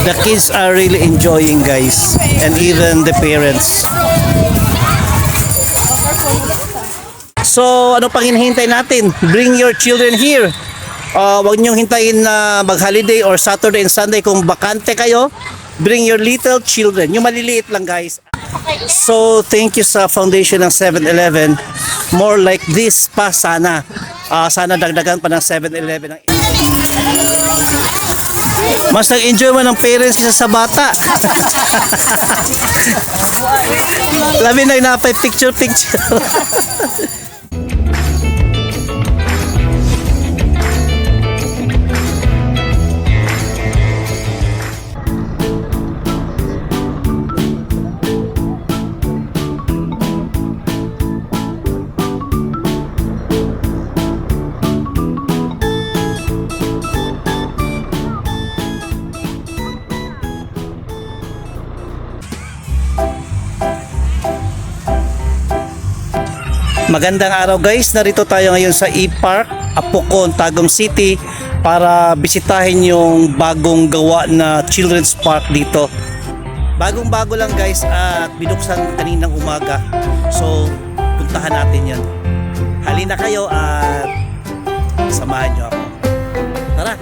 The kids are really enjoying, guys, and even the parents. So, ano pang hinihintay natin? Bring your children here. Huwag niyong hintayin na mag-holiday or Saturday and Sunday kung bakante kayo. Bring your little children. Yung maliliit lang, guys. So, thank you sa foundation ng 7-Eleven. More like this pa sana. Sana dagdagan pa ng 7-Eleven. Mas nag-enjoy mo ng parents kaysa sa bata. Labi na napay picture. Magandang araw, guys. Narito tayo ngayon sa E-Park, Apocon, Tagum City para bisitahin yung bagong gawa na children's park dito. Bagong-bago lang, guys, at binuksan kaninang umaga. So, puntahan natin yan. Halina kayo at samahan nyo ako. Tara!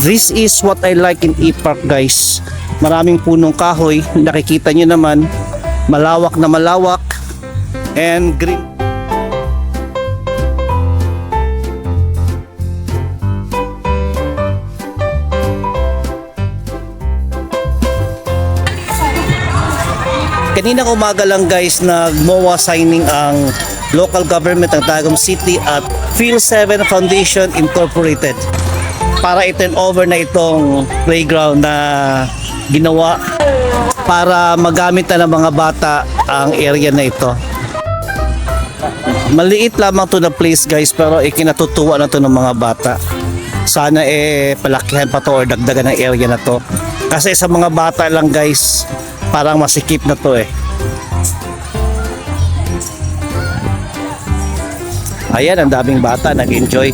This is what I like in E-Park, guys. Maraming punong kahoy. Nakikita nyo naman. Malawak na malawak and green. Kaninang umaga lang, guys, nag-MOA signing ang local government ng Tagum City at Phil7 Foundation Incorporated para i-turn over na itong playground na ginawa para magamit na ng mga bata ang area na ito. Maliit lamang to na place, guys, pero ikinatutuwa na to ng mga bata. Sana palakihan pa to or dagdagan ng area na to. Kasi sa mga bata lang, guys, parang masikip na to . Ayan, ang daming bata nag-enjoy.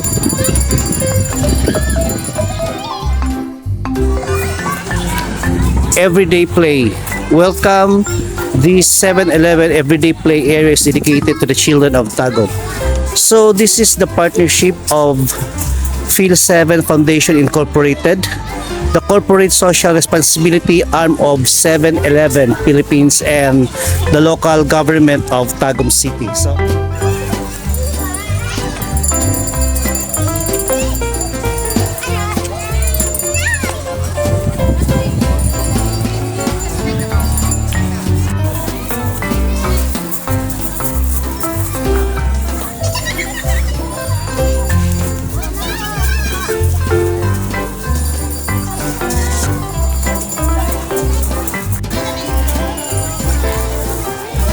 Everyday play. Welcome. This 7-Eleven everyday play area is dedicated to the children of Tagum. So this is the partnership of Phil7 Foundation Incorporated, the corporate social responsibility arm of 7-Eleven Philippines, and the local government of Tagum City. So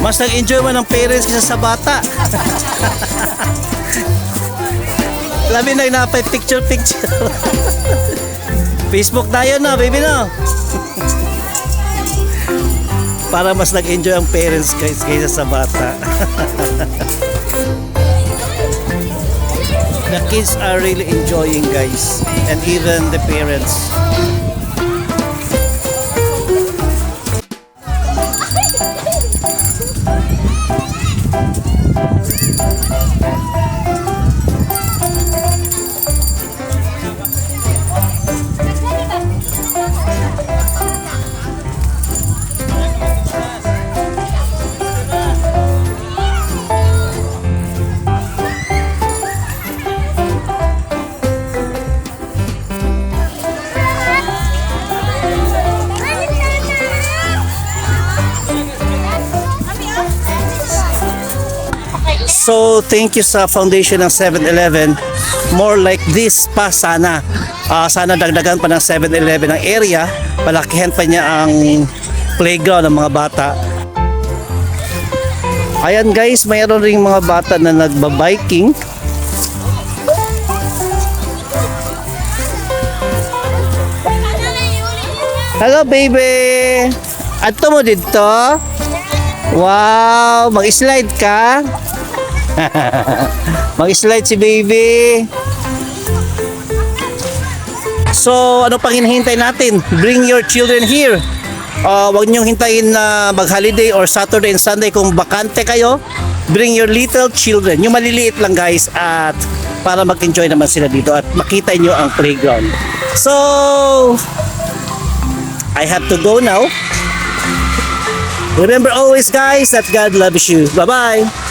mas nag-enjoy mo ng parents kaysa sa bata. Labi na napay picture. Facebook tayo na, baby, no? Para mas nag-enjoy ang parents kaysa sa bata. The kids are really enjoying, guys, and even the parents. So, thank you sa foundation ng 7-Eleven. More like this pa sana. Sana dagdagan pa ng 7-Eleven ang area. Palakihan pa niya ang playground ng mga bata. Ayan, guys, mayroon ring mga bata na nagbabiking. Hello, baby! Ato mo dito? Wow! Mag-slide ka? Mag-slide si baby. So ano pang hinihintay natin? Bring your children here. Huwag niyong hintayin na mag-holiday or Saturday and Sunday kung bakante kayo. Bring your little children, yung maliliit lang guys, at para mag-enjoy naman sila dito at makita niyo ang playground. So I have to go now. Remember always guys that God loves you. Bye-bye.